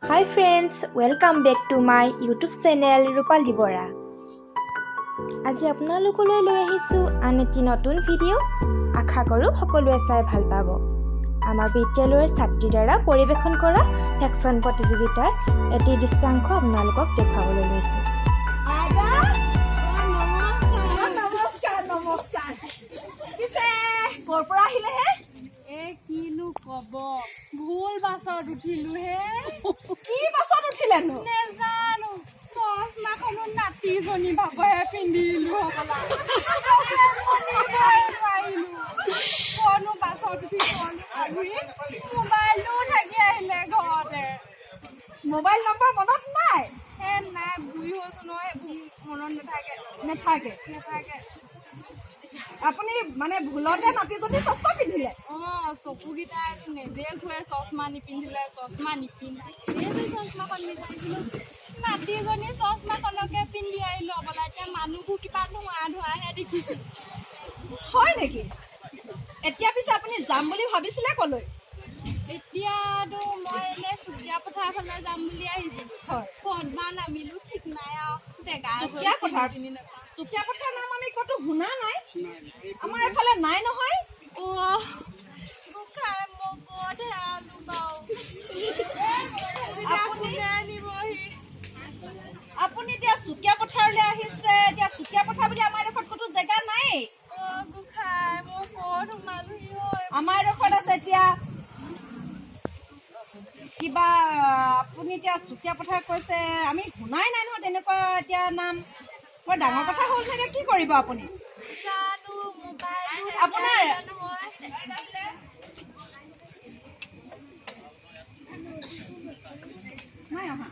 Hi friends, welcome back to my YouTube channel Rupali Bora. আজি আপোনালোকলৈ লৈ আহিছো আন এটি নতুন ভিডিঅ' আশা কৰো সকলোৱে চাই ভাল পাব। আমাৰ বিদ্যালয়ৰ ছাত্ৰীৰ দ্বাৰা পৰিবেশন কৰা ফেকশন প্ৰতিযোগিতাৰ এটি দৃশ্যাংশ আপোনালোকক দেখাবলৈ লৈছো। নমস্কাৰ পিছে ক'ৰ পৰা আহিলে হে কিনো কব ভুল বাছত উঠিলো হে কি বাছত উঠিলেনো নেজানো চশমাখনো নাতিজনী ভাগহে পিন্ধিলো হবলা কনো বাছত উঠি কনো মোবাইলো থাকি আহিলে ঘৰতে মোবাইল নম্বৰ মনত নাই নাই বুঢ়ী হৈছো নহয় মনত নাথাকে আপুনি মানে ভুলতে নাতিজনী চশমা পিন্ধিলে চকুকেইটা নেদেখুৱে চশমা নিপিন্ধিলে চশমাখন বিচাৰিছিলো নাতিজনী চশমাখনকে পিন্ধি আহিলো হবলা এতিয়া মানুহবোৰ কিবা ধোৱাহে দেখিছো হয় নেকি এতিয়া পিছে আপুনি যাম বুলি ভাবিছিলে ক'লৈ এতিয়াতো মই এনে চুকীয়া পথাৰ ফালে যাম বুলি আহিছিলো হয় ক'ত বা নামিলো ঠিক নাই আৰু চুকীয়া পথাৰ নাম আমি ক'তো শুনা নাই আমাৰ এইফালে নাই নহয় আপুনি এতিয়া চুকীয়া পথাৰলৈ আহিছে এতিয়া চুকীয়া পথাৰ বুলি আমাৰ এডোখৰত ক'তো জেগা নাই আমাৰ এডোখৰত আছে এতিয়া কিবা আপুনি এতিয়া চুকীয়া পথাৰ কৈছে আমি শুনাই নাই নহয় তেনেকুৱা এতিয়া নাম বৰ ডাঙৰ কথা হ'ল চাগে কি কৰিব আপুনি আপোনাৰ নাই অহা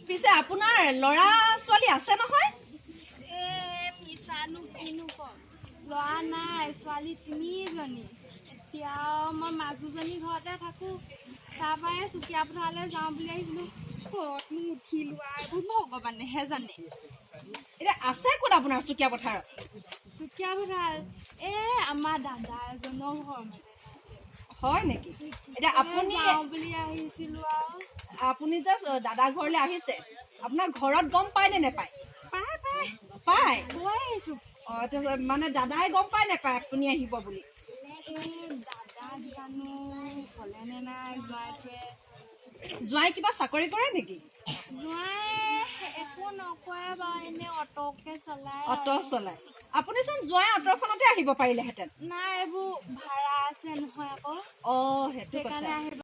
পিছে আপোনাৰ ল'ৰা ছোৱালী আছে নহয় ল'ৰা নাই ছোৱালী 3জনী এতিয়াও মই মাজুজনী ঘৰতে থাকো তাৰ পৰাই চুকীয়া পথাৰলৈ যাওঁ বুলি আহিছিলো ক'তনো উঠিলো এইবোৰ ভগৱানেহে জানে এতিয়া আছে ক'ত আপোনাৰ চুকীয়া পথাৰত চুকীয়া পথাৰ আমাৰ দাদা এজনৰ ঘৰ মানে হয় নেকি এতিয়া আপুনি যাওঁ বুলি আহিছিলো আৰু আপুনি যে দাদা ঘৰলৈ আহিছে আপোনাৰ ঘৰত গম পায় নে নেপায় পায় গৈ আহিছো মানে দাদাই গম পায় নেপায় আপুনি আহিব বুলি দাদা জানো ক'লে নে নাই জোঁৱাই কিবা চাকৰি কৰে নেকি জোঁৱাই একো নকৰে বাৰু এনে অট'কে অট' চলাই আপুনিচোন জোঁৱাই অট'খনতে আহিব পাৰিলেহেঁতেন নাই এইবোৰ ভাড়া আছে নহয় আকৌ সেইটো কথা